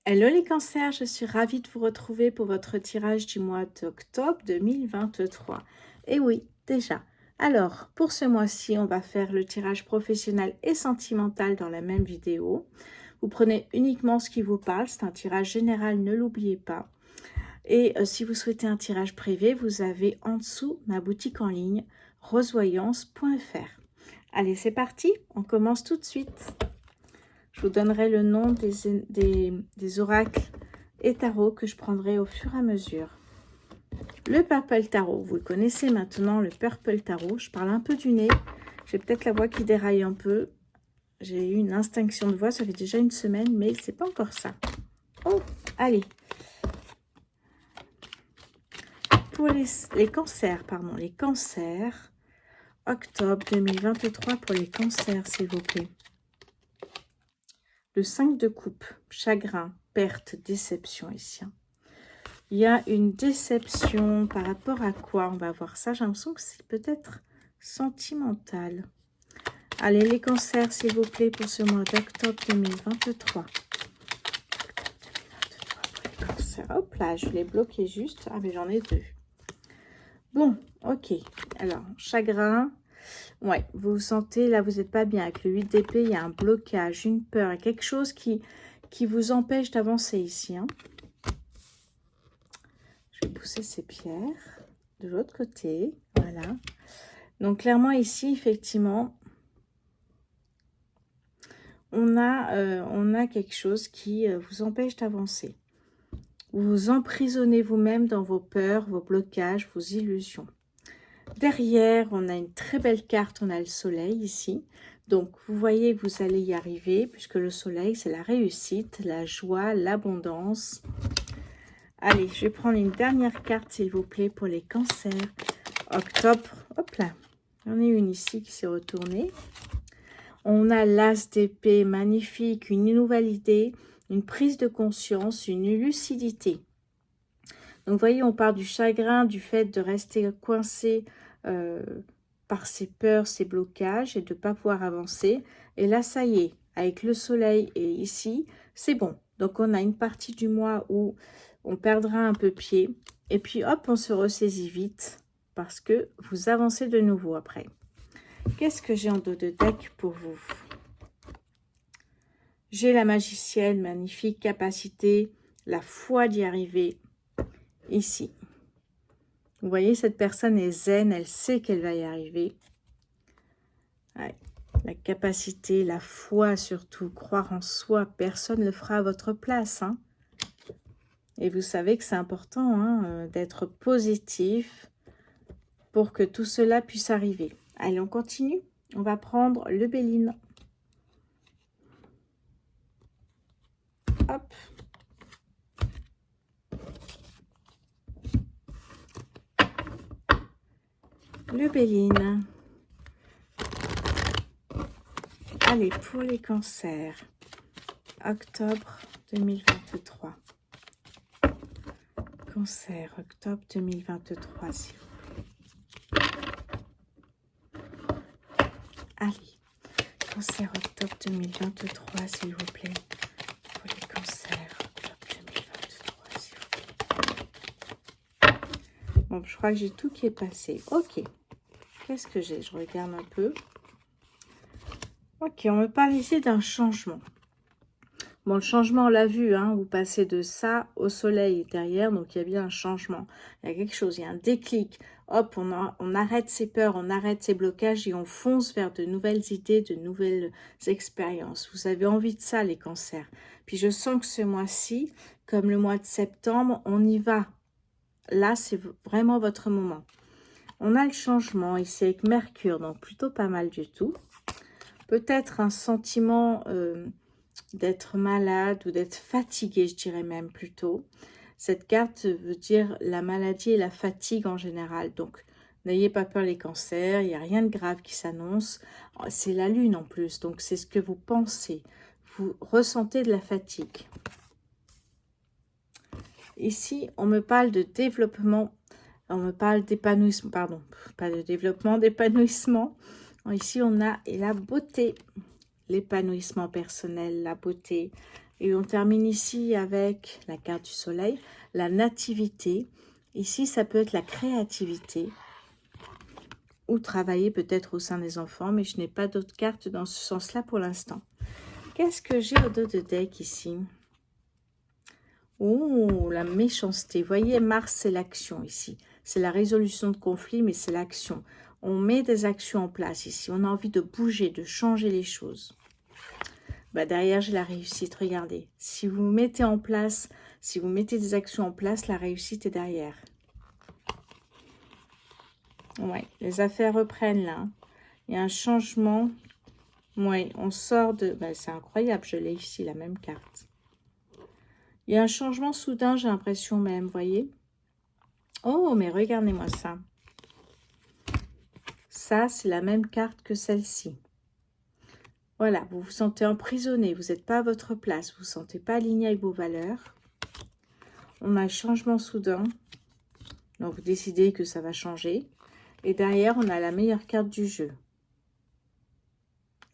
Hello les cancers, je suis ravie de vous retrouver pour votre tirage du mois d'octobre 2023. Et oui, déjà. Alors, pour ce mois-ci, on va faire le tirage professionnel et sentimental dans la même vidéo. Vous prenez uniquement ce qui vous parle, c'est un tirage général, ne l'oubliez pas. Et si vous souhaitez un tirage privé, vous avez en dessous ma boutique en ligne, rosevoyance.fr. Allez, c'est parti, on commence tout de suite. Je vous donnerai le nom des oracles et tarots que je prendrai au fur et à mesure. Le Purple Tarot, vous le connaissez maintenant, le Purple Tarot. Je parle un peu du nez. J'ai peut-être la voix qui déraille un peu. J'ai eu une instinction de voix, ça fait déjà une semaine, mais c'est pas encore ça. Oh, allez. Pour les cancers, pardon, les cancers, octobre 2023 pour les cancers, s'il vous plaît. Le 5 de coupe, chagrin, perte, déception ici. Il y a une déception par rapport à quoi? On va voir ça. J'ai l'impression que c'est peut-être sentimental. Allez, les cancers, s'il vous plaît, pour ce mois d'octobre 2023. Hop là, je l'ai bloqué juste. Ah, mais j'en ai deux. Bon, ok. Alors, chagrin. Ouais, vous vous sentez, là, vous n'êtes pas bien. Avec le 8 d'épée, il y a un blocage, une peur, quelque chose qui vous empêche d'avancer ici. Hein. Je vais pousser ces pierres de l'autre côté. Voilà. Donc, clairement, ici, effectivement, on a quelque chose qui vous empêche d'avancer. Vous vous emprisonnez vous-même dans vos peurs, vos blocages, vos illusions. Derrière, on a une très belle carte, on a le soleil ici. Donc, vous voyez que vous allez y arriver, puisque le soleil, c'est la réussite, la joie, l'abondance. Allez, je vais prendre une dernière carte, s'il vous plaît, pour les cancers. Octobre, hop là, il y en a une ici qui s'est retournée. On a l'as d'épée, magnifique, une nouvelle idée, une prise de conscience, une lucidité. Donc, vous voyez, on part du chagrin, du fait de rester coincé par ses peurs, ses blocages et de ne pas pouvoir avancer. Et là, ça y est, avec le soleil et ici, c'est bon. Donc, on a une partie du mois où on perdra un peu pied. Et puis, hop, on se ressaisit vite parce que vous avancez de nouveau après. Qu'est-ce que j'ai en dos de deck pour vous? J'ai la magicienne, magnifique capacité, la foi d'y arriver ici. Vous voyez, cette personne est zen, elle sait qu'elle va y arriver. Ouais. La capacité, la foi surtout, croire en soi, personne ne le fera à votre place. Hein. Et vous savez que c'est important hein, d'être positif pour que tout cela puisse arriver. Allez, on continue. On va prendre le Béline. Hop. Le Béline. Allez, pour les cancers. Octobre 2023. Cancer, octobre 2023, s'il vous plaît. Allez, cancer, octobre 2023, s'il vous plaît. Pour les cancers, octobre 2023, s'il vous plaît. Bon, je crois que j'ai tout qui est passé. Ok. Qu'est-ce que j'ai? Je regarde un peu. Ok, on me parle ici d'un changement. Bon, le changement, on l'a vu, hein, vous passez de ça au soleil derrière, donc il y a bien un changement. Il y a quelque chose, il y a un déclic. Hop, on arrête ses peurs, on arrête ses blocages et on fonce vers de nouvelles idées, de nouvelles expériences. Vous avez envie de ça, les cancers. Puis je sens que ce mois-ci, comme le mois de septembre, on y va. Là, c'est vraiment votre moment. On a le changement ici avec Mercure, donc plutôt pas mal du tout. Peut-être un sentiment d'être malade ou d'être fatigué, je dirais même plutôt. Cette carte veut dire la maladie et la fatigue en général. Donc, n'ayez pas peur les cancers, il n'y a rien de grave qui s'annonce. C'est la lune en plus, donc c'est ce que vous pensez. Vous ressentez de la fatigue. Ici, on me parle de développement, on me parle d'épanouissement, pardon, pas de développement, d'épanouissement. Ici, on a la beauté, l'épanouissement personnel, la beauté. Et on termine ici avec la carte du soleil, la nativité. Ici, ça peut être la créativité ou travailler peut-être au sein des enfants, mais je n'ai pas d'autres cartes dans ce sens-là pour l'instant. Qu'est-ce que j'ai au dos de deck ici? Oh, la méchanceté. Vous voyez, Mars, c'est l'action ici. C'est la résolution de conflits, mais c'est l'action. On met des actions en place ici. On a envie de bouger, de changer les choses. Bah, derrière, j'ai la réussite. Regardez. Si vous mettez en place, si vous mettez des actions en place, la réussite est derrière. Ouais, les affaires reprennent là. Il y a un changement. Ouais, on sort de... Bah, c'est incroyable, je l'ai ici, la même carte. Il y a un changement soudain, j'ai l'impression même, vous voyez. Oh, mais regardez-moi ça. Ça, c'est la même carte que celle-ci. Voilà, vous vous sentez emprisonné, vous n'êtes pas à votre place, vous ne vous sentez pas aligné avec vos valeurs. On a un changement soudain. Donc, vous décidez que ça va changer. Et derrière, on a la meilleure carte du jeu.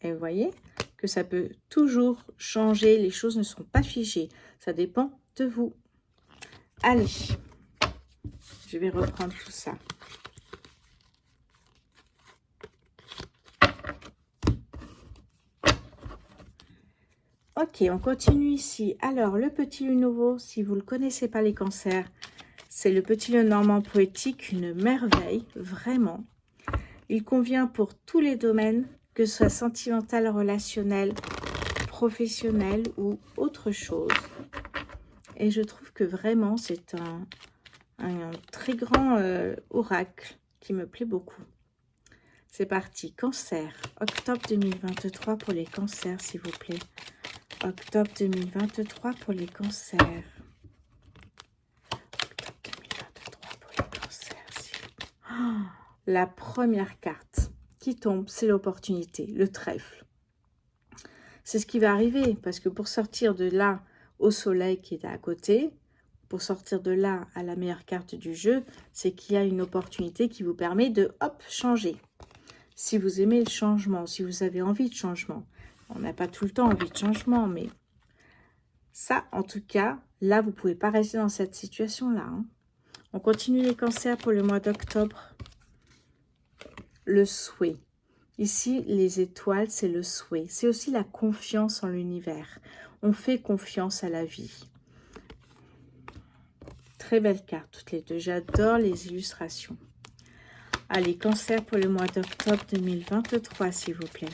Et vous voyez que ça peut toujours changer. Les choses ne sont pas figées. Ça dépend de vous. Allez, je vais reprendre tout ça. Ok, on continue ici. Alors, le petit nouveau, si vous ne le connaissez pas les cancers, c'est le petit Lenormand poétique, une merveille, vraiment. Il convient pour tous les domaines, que ce soit sentimental, relationnel, professionnel ou autre chose. Et je trouve que vraiment, c'est un très grand oracle qui me plaît beaucoup. C'est parti, cancer, octobre 2023 pour les cancers, s'il vous plaît. Octobre 2023 pour les cancers. Octobre 2023 pour les cancers, s'il vous plaît. Oh, la première carte qui tombe, c'est l'opportunité, le trèfle. C'est ce qui va arriver, parce que pour sortir de là au soleil qui est à côté, pour sortir de là à la meilleure carte du jeu, c'est qu'il y a une opportunité qui vous permet de, hop, changer. Si vous aimez le changement, si vous avez envie de changement, on n'a pas tout le temps envie de changement, mais ça, en tout cas, là, vous ne pouvez pas rester dans cette situation-là. Hein. On continue les cancers pour le mois d'octobre. Le souhait. Ici, les étoiles, c'est le souhait. C'est aussi la confiance en l'univers. On fait confiance à la vie. Très belle carte, toutes les deux. J'adore les illustrations. Allez, cancer pour le mois d'octobre 2023, s'il vous plaît.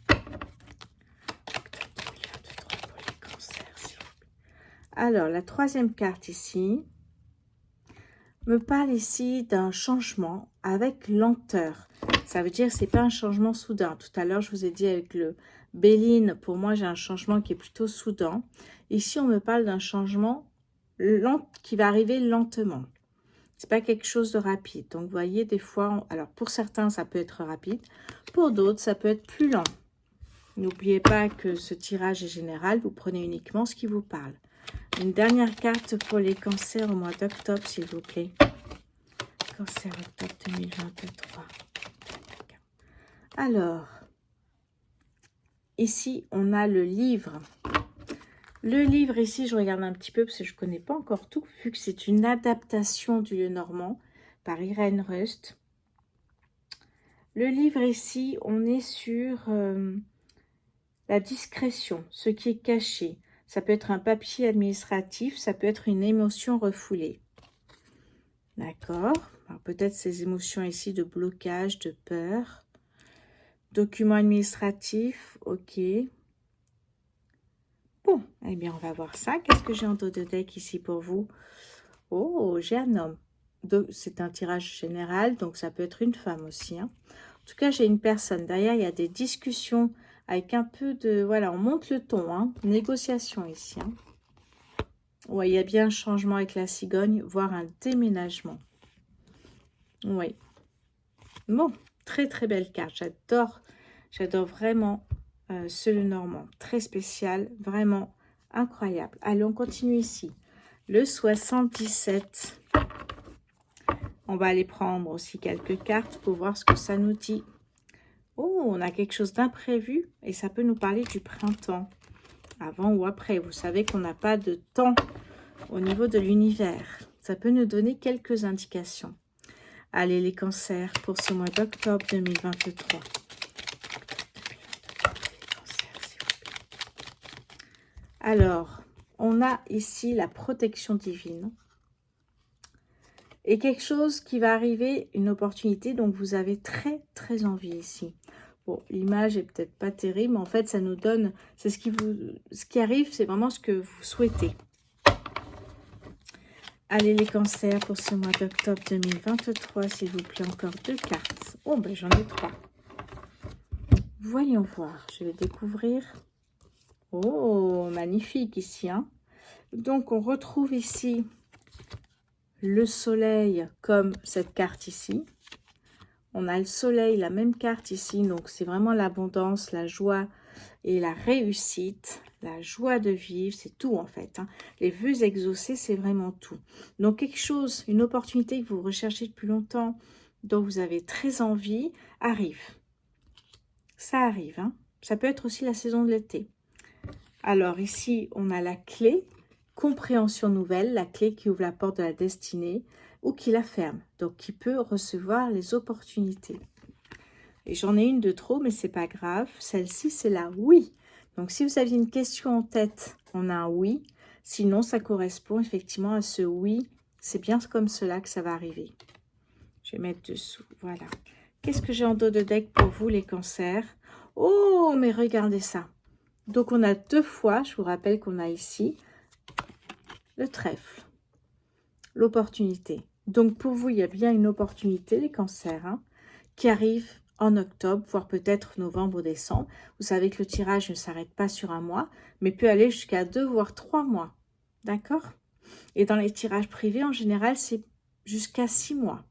Octobre 2023 pour les cancers, s'il vous plaît. Alors, la troisième carte ici me parle ici d'un changement avec lenteur. Ça veut dire que ce n'est pas un changement soudain. Tout à l'heure, je vous ai dit avec le Béline, pour moi, j'ai un changement qui est plutôt soudain. Ici, on me parle d'un changement lent qui va arriver lentement. C'est pas quelque chose de rapide. Donc, vous voyez, des fois, alors pour certains, ça peut être rapide. Pour d'autres, ça peut être plus lent. N'oubliez pas que ce tirage est général. Vous prenez uniquement ce qui vous parle. Une dernière carte pour les cancers au mois d'octobre, s'il vous plaît. Cancer octobre 2023. Alors, ici, on a le livre. Le livre, ici, je regarde un petit peu parce que je ne connais pas encore tout, vu que c'est une adaptation du Lenormand par Irène Rust. Le livre, ici, on est sur la discrétion, ce qui est caché. Ça peut être un papier administratif, ça peut être une émotion refoulée. D'accord. Peut-être ces émotions ici de blocage, de peur. Document administratif, ok. Bon, eh bien, on va voir ça. Qu'est-ce que j'ai en dos de deck ici pour vous? Oh, j'ai un homme. C'est un tirage général, donc ça peut être une femme aussi. Hein. En tout cas, j'ai une personne. Derrière, il y a des discussions avec un peu de... Voilà, on monte le ton. Hein. Négociation ici. Hein. Ouais, il y a bien un changement avec la cigogne, voire un déménagement. Oui. Bon, très très belle carte. J'adore vraiment ce Lenormand. Très spécial, vraiment incroyable. Allez, on continue ici. Le 77. On va aller prendre aussi quelques cartes pour voir ce que ça nous dit. Oh, on a quelque chose d'imprévu et ça peut nous parler du printemps. Avant ou après, vous savez qu'on n'a pas de temps au niveau de l'univers. Ça peut nous donner quelques indications. Allez, les cancers, pour ce mois d'octobre 2023. Alors, on a ici la protection divine. Et quelque chose qui va arriver, une opportunité, donc vous avez très très envie ici. Bon, l'image est peut-être pas terrible, mais en fait ça nous donne, c'est ce qui arrive, c'est vraiment ce que vous souhaitez. Allez les cancers pour ce mois d'octobre 2023, s'il vous plaît, encore 2 cartes. Oh ben j'en ai 3. Voyons voir, je vais découvrir. Oh, magnifique ici, hein. Donc on retrouve ici le soleil comme cette carte ici. On a le soleil, la même carte ici, donc c'est vraiment l'abondance, la joie et la réussite, la joie de vivre, c'est tout en fait. Hein. Les vœux exaucés, c'est vraiment tout. Donc quelque chose, une opportunité que vous recherchez depuis longtemps, dont vous avez très envie, arrive. Ça arrive, hein. Ça peut être aussi la saison de l'été. Alors ici, on a la clé, compréhension nouvelle, la clé qui ouvre la porte de la destinée, ou qui la ferme, donc qui peut recevoir les opportunités. Et j'en ai une de trop, mais c'est pas grave. Celle-ci, c'est la oui. Donc, si vous aviez une question en tête, on a un oui. Sinon, ça correspond effectivement à ce oui. C'est bien comme cela que ça va arriver. Je vais mettre dessous. Voilà. Qu'est-ce que j'ai en dos de deck pour vous, les cancers? Oh, mais regardez ça. Donc, on a 2 fois, je vous rappelle qu'on a ici le trèfle, l'opportunité. Donc, pour vous, il y a bien une opportunité, les cancers, hein, qui arrive en octobre, voire peut-être novembre ou décembre. Vous savez que le tirage ne s'arrête pas sur un mois, mais peut aller jusqu'à 2 voire 3 mois. D'accord? Et dans les tirages privés, en général, c'est jusqu'à 6 mois.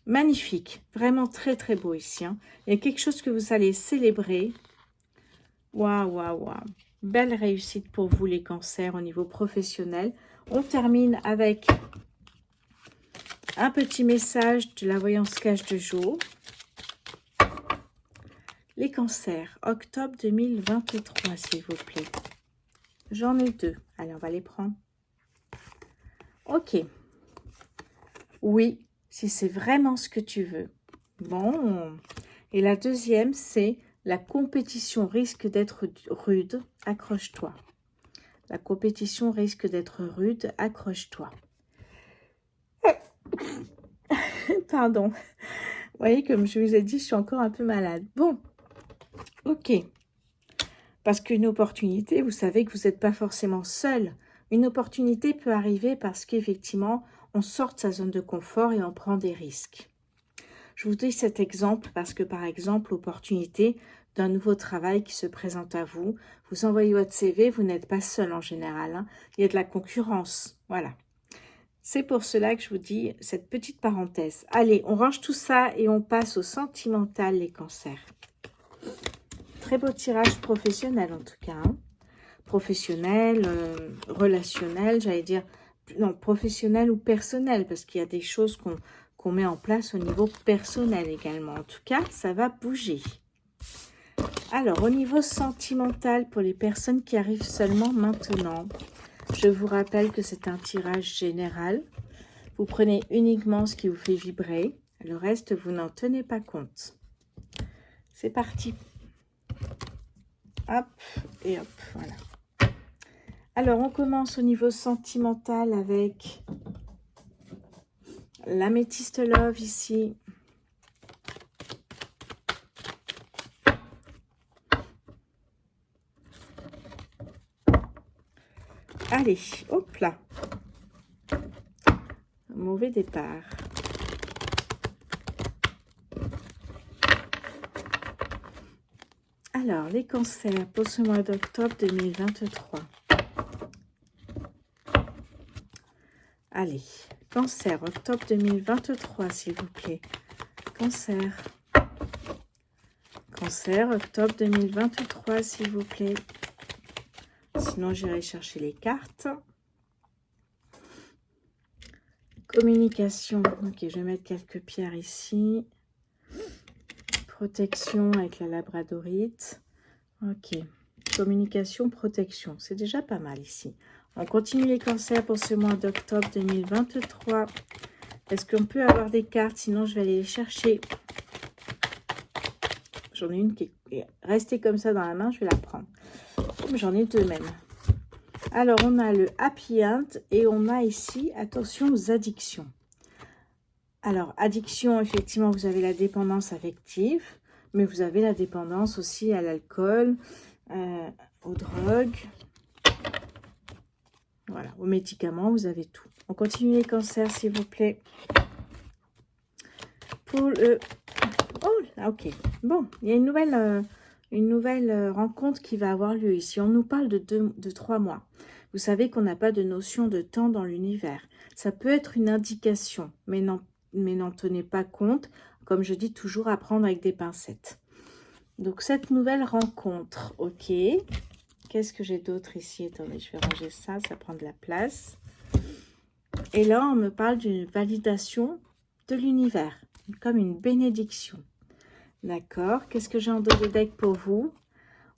Magnifique, vraiment très très beau ici. Hein. Il y a quelque chose que vous allez célébrer. Waouh, waouh, waouh. Belle réussite pour vous, les cancers, au niveau professionnel. On termine avec un petit message de la voyance cache de jour. Les cancers, octobre 2023, s'il vous plaît. J'en ai 2. Allez, on va les prendre. Ok. Oui, si c'est vraiment ce que tu veux. Bon. Et la deuxième, c'est la compétition risque d'être rude. Accroche-toi. La compétition risque d'être rude. Accroche-toi. Pardon. Vous voyez, comme je vous ai dit, je suis encore un peu malade. Bon. Ok. Parce qu'une opportunité, vous savez que vous n'êtes pas forcément seul. Une opportunité peut arriver parce qu'effectivement, on sort de sa zone de confort et on prend des risques. Je vous dis cet exemple parce que, par exemple, l'opportunité d'un nouveau travail qui se présente à vous, vous envoyez votre CV, vous n'êtes pas seul en général. Hein. Il y a de la concurrence. Voilà. C'est pour cela que je vous dis cette petite parenthèse. Allez, on range tout ça et on passe au sentimental, les cancers. Très beau tirage professionnel en tout cas. Hein. Professionnel, relationnel, j'allais dire, non, professionnel ou personnel, parce qu'il y a des choses qu'on met en place au niveau personnel également. En tout cas, ça va bouger. Alors, au niveau sentimental, pour les personnes qui arrivent seulement maintenant, je vous rappelle que c'est un tirage général. Vous prenez uniquement ce qui vous fait vibrer. Le reste, vous n'en tenez pas compte. C'est parti. Hop et hop, voilà. Alors, on commence au niveau sentimental avec l'améthyste love ici. Allez, hop là. Mauvais départ. Alors, les cancers pour ce mois d'octobre 2023. Allez, cancer, octobre 2023, s'il vous plaît. Cancer. Cancer, octobre 2023, s'il vous plaît. Sinon, j'irai chercher les cartes. Communication. Ok, je vais mettre quelques pierres ici. Protection avec la labradorite. Ok. Communication, protection. C'est déjà pas mal ici. On continue les cancers pour ce mois d'octobre 2023. Est-ce qu'on peut avoir des cartes? Sinon, je vais aller les chercher. J'en ai une qui est restée comme ça dans la main. Je vais la prendre. J'en ai deux même. Alors, on a le Happy End et on a ici, attention aux addictions. Alors, addiction, effectivement, vous avez la dépendance affective, mais vous avez la dépendance aussi à l'alcool, aux drogues, voilà, aux médicaments, vous avez tout. On continue les cancers, s'il vous plaît. Pour le... Oh, ok. Bon, il y a une nouvelle rencontre qui va avoir lieu ici. On nous parle de 3 mois. Vous savez qu'on n'a pas de notion de temps dans l'univers. Ça peut être une indication, mais n'en tenez pas compte. Comme je dis toujours, à prendre avec des pincettes. Donc, cette nouvelle rencontre, ok. Qu'est-ce que j'ai d'autre ici? Attendez, je vais ranger ça, ça prend de la place. Et là, on me parle d'une validation de l'univers, comme une bénédiction. D'accord. Qu'est-ce que j'ai en dos de deck pour vous?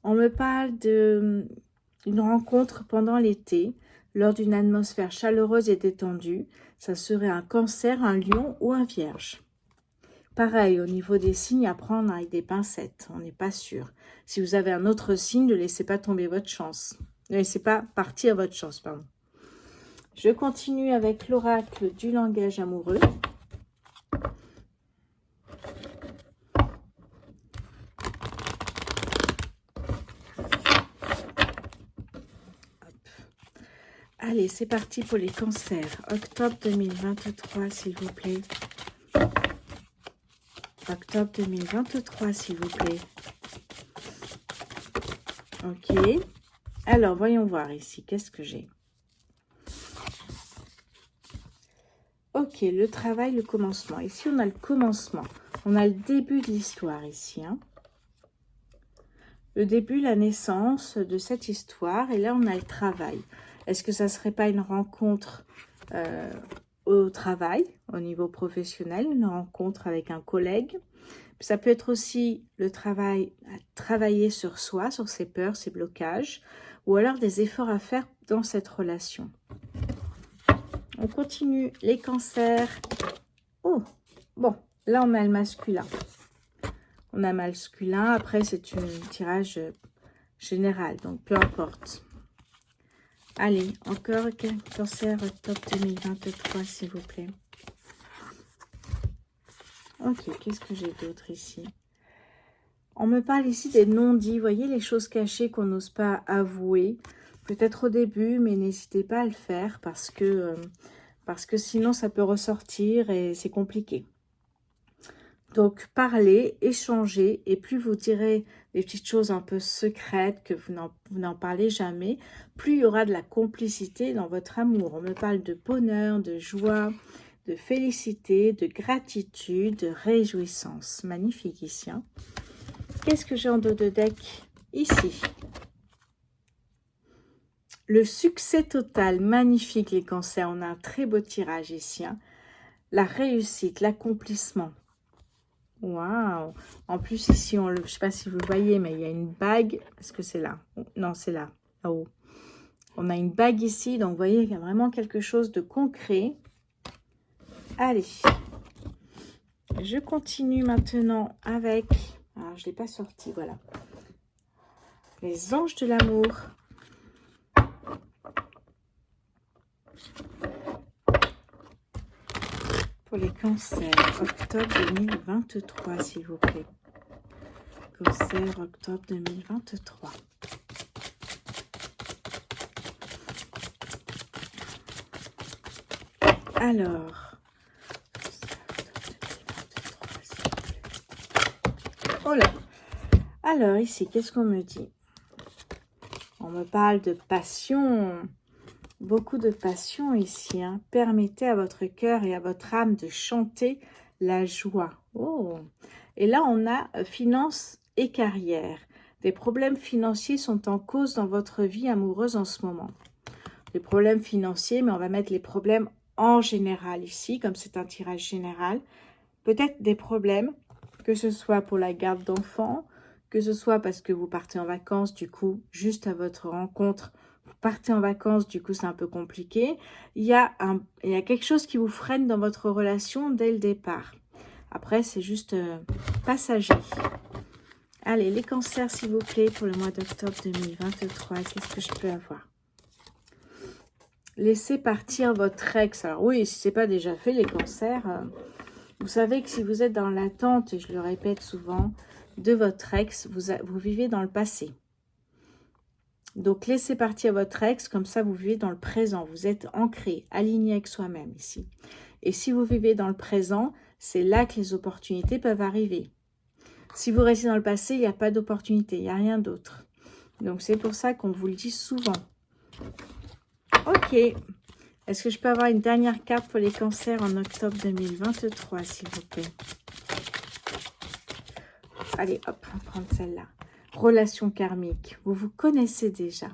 On me parle d'une rencontre pendant l'été, lors d'une atmosphère chaleureuse et détendue. Ça serait un cancer, un lion ou un vierge. Pareil, au niveau des signes, à prendre avec des pincettes. On n'est pas sûr. Si vous avez un autre signe, ne laissez pas tomber votre chance. Ne laissez pas partir votre chance, pardon. Je continue avec l'oracle du langage amoureux. Allez, c'est parti pour les cancers. Octobre 2023, s'il vous plaît. Octobre 2023, s'il vous plaît. Ok. Alors, voyons voir ici. Qu'est-ce que j'ai? Ok, le travail, le commencement. Ici, on a le commencement. On a le début de l'histoire ici. Hein. Le début, la naissance de cette histoire. Et là, on a le travail. Est-ce que ça ne serait pas une rencontre au travail, au niveau professionnel, une rencontre avec un collègue? Ça peut être aussi le travail, à travailler sur soi, sur ses peurs, ses blocages, ou alors des efforts à faire dans cette relation. On continue les cancers. Oh, bon, là on a le masculin. On a masculin, après c'est un tirage général, donc peu importe. Allez, encore cancer octobre 2023, s'il vous plaît. Ok, qu'est-ce que j'ai d'autre ici? On me parle ici des non-dits, vous voyez, les choses cachées qu'on n'ose pas avouer. Peut-être au début, mais n'hésitez pas à le faire parce que sinon ça peut ressortir et c'est compliqué. Donc, parlez, échangez, et plus vous direz des petites choses un peu secrètes, que vous n'en parlez jamais, plus il y aura de la complicité dans votre amour. On me parle de bonheur, de joie, de félicité, de gratitude, de réjouissance. Magnifique ici. Hein. Qu'est-ce que j'ai en dos de deck ici? Le succès total, magnifique les cancers. On a un très beau tirage ici. Hein. La réussite, l'accomplissement. Waouh! En plus, ici, je ne sais pas si vous le voyez, mais il y a une bague. Est-ce que c'est là? Non, c'est là, là-haut. On a une bague ici, donc vous voyez qu'il y a vraiment quelque chose de concret. Allez. Je continue maintenant avec... Alors, je ne l'ai pas sorti, voilà. Les anges de l'amour. Pour les cancers, octobre 2023, s'il vous plaît. Cancer, octobre 2023. Alors, oh là. Alors, ici, qu'est-ce qu'on me dit? On me parle de passion. Beaucoup de passion ici. Hein. Permettez à votre cœur et à votre âme de chanter la joie. Oh. Et là, on a finances et carrière. Des problèmes financiers sont en cause dans votre vie amoureuse en ce moment. Des problèmes financiers, mais on va mettre les problèmes en général ici, comme c'est un tirage général. Peut-être des problèmes que ce soit pour la garde d'enfants, que ce soit parce que vous partez en vacances, du coup, juste à votre rencontre, vous partez en vacances, du coup, c'est un peu compliqué. Il y a quelque chose qui vous freine dans votre relation dès le départ. Après, c'est juste passager. Allez, les cancers, s'il vous plaît, pour le mois d'octobre 2023, qu'est-ce que je peux avoir? Laissez partir votre ex. Alors oui, si ce n'est pas déjà fait, les cancers, vous savez que si vous êtes dans l'attente, et je le répète souvent, de votre ex, vous vivez dans le passé. Donc, laissez partir votre ex, comme ça, vous vivez dans le présent. Vous êtes ancré, aligné avec soi-même ici. Et si vous vivez dans le présent, c'est là que les opportunités peuvent arriver. Si vous restez dans le passé, il n'y a pas d'opportunité, il n'y a rien d'autre. Donc, c'est pour ça qu'on vous le dit souvent. Ok. Est-ce que je peux avoir une dernière carte pour les cancers en octobre 2023, s'il vous plaît? Allez, hop, on va prendre celle-là. Relation karmique. Vous vous connaissez déjà.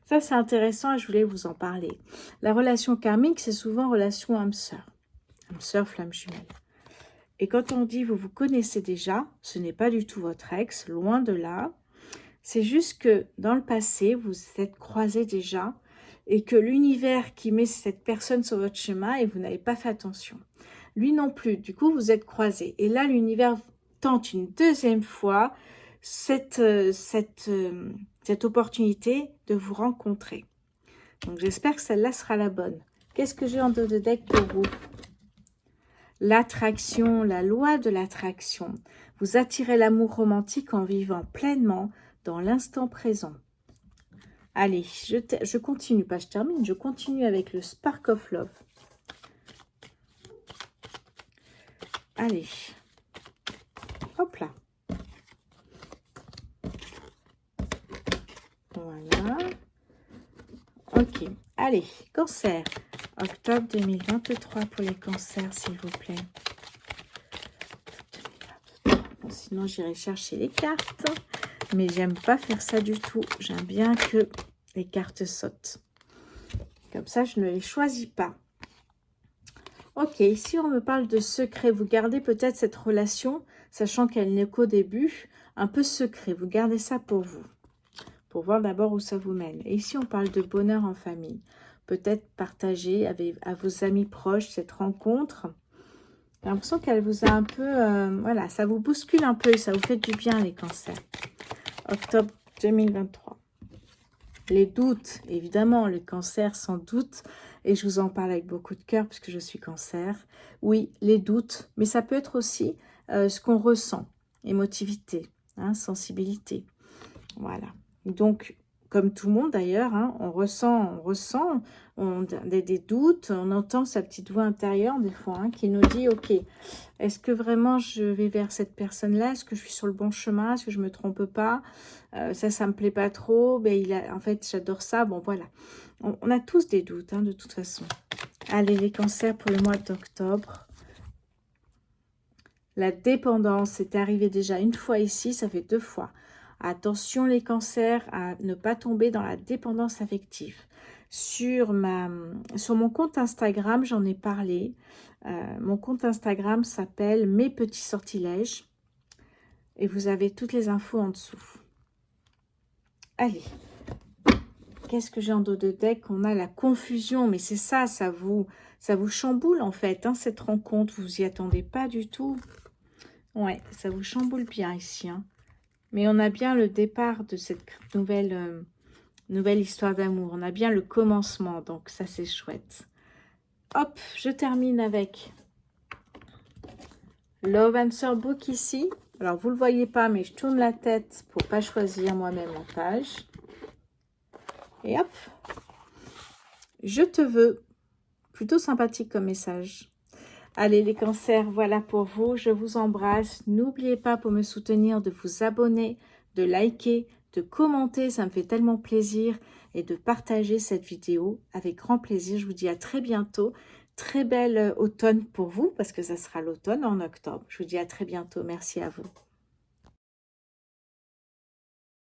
Ça, c'est intéressant et je voulais vous en parler. La relation karmique, c'est souvent relation âme-sœur. Âme-sœur, flamme jumelle. Et quand on dit vous vous connaissez déjà, ce n'est pas du tout votre ex, loin de là. C'est juste que dans le passé, vous êtes croisés déjà et que l'univers qui met cette personne sur votre chemin et vous n'avez pas fait attention. Lui non plus, du coup, vous êtes croisés. Et là, l'univers tente une deuxième fois cette opportunité de vous rencontrer. Donc, j'espère que celle-là sera la bonne. Qu'est-ce que j'ai en dos de deck pour vous? L'attraction, la loi de l'attraction. Vous attirez l'amour romantique en vivant pleinement dans l'instant présent. Allez, je continue, pas je termine, je continue avec le Spark of Love. Allez, hop là. Voilà. Ok, allez, cancer. Octobre 2023 pour les cancers, s'il vous plaît. Bon, sinon, j'irai chercher les cartes. Mais j'aime pas faire ça du tout. J'aime bien que les cartes sautent. Comme ça, je ne les choisis pas. Ok, si on me parle de secret, vous gardez peut-être cette relation, sachant qu'elle n'est qu'au début, un peu secret. Vous gardez ça pour vous. Pour voir d'abord où ça vous mène. Et ici, on parle de bonheur en famille. Peut-être partager avec à vos amis proches cette rencontre. J'ai l'impression qu'elle vous a un peu... voilà, ça vous bouscule un peu et ça vous fait du bien, les cancers. Octobre 2023. Les doutes, évidemment, les cancers sans doute. Et je vous en parle avec beaucoup de cœur puisque je suis cancer. Oui, les doutes. Mais ça peut être aussi ce qu'on ressent. Émotivité, hein, sensibilité. Voilà. Donc, comme tout le monde d'ailleurs, hein, on ressent des doutes, on entend sa petite voix intérieure des fois hein, qui nous dit « Ok, est-ce que vraiment je vais vers cette personne-là? Est-ce que je suis sur le bon chemin? Est-ce que je ne me trompe pas? Ça me plaît pas trop. Ben, en fait, j'adore ça. » Bon, voilà. On a tous des doutes, hein, de toute façon. Allez, les cancers pour le mois d'octobre. La dépendance est arrivée déjà une fois ici, ça fait 2 fois. Attention les cancers à ne pas tomber dans la dépendance affective. Sur mon compte Instagram, j'en ai parlé. Mon compte Instagram s'appelle Mes Petits Sortilèges. Et vous avez toutes les infos en dessous. Allez. Qu'est-ce que j'ai en dos de deck? On a la confusion, mais c'est ça, ça vous chamboule en fait, hein, cette rencontre. Vous n'y attendez pas du tout. Ouais, ça vous chamboule bien ici, hein. Mais on a bien le départ de cette nouvelle histoire d'amour. On a bien le commencement, donc ça c'est chouette. Hop, je termine avec Love Answer Book ici. Alors vous ne le voyez pas, mais je tourne la tête pour ne pas choisir moi-même la page. Et hop, je te veux. Plutôt sympathique comme message. Allez les cancers, voilà pour vous. Je vous embrasse. N'oubliez pas pour me soutenir de vous abonner, de liker, de commenter. Ça me fait tellement plaisir. Et de partager cette vidéo avec grand plaisir. Je vous dis à très bientôt. Très belle automne pour vous parce que ça sera l'automne en octobre. Je vous dis à très bientôt. Merci à vous.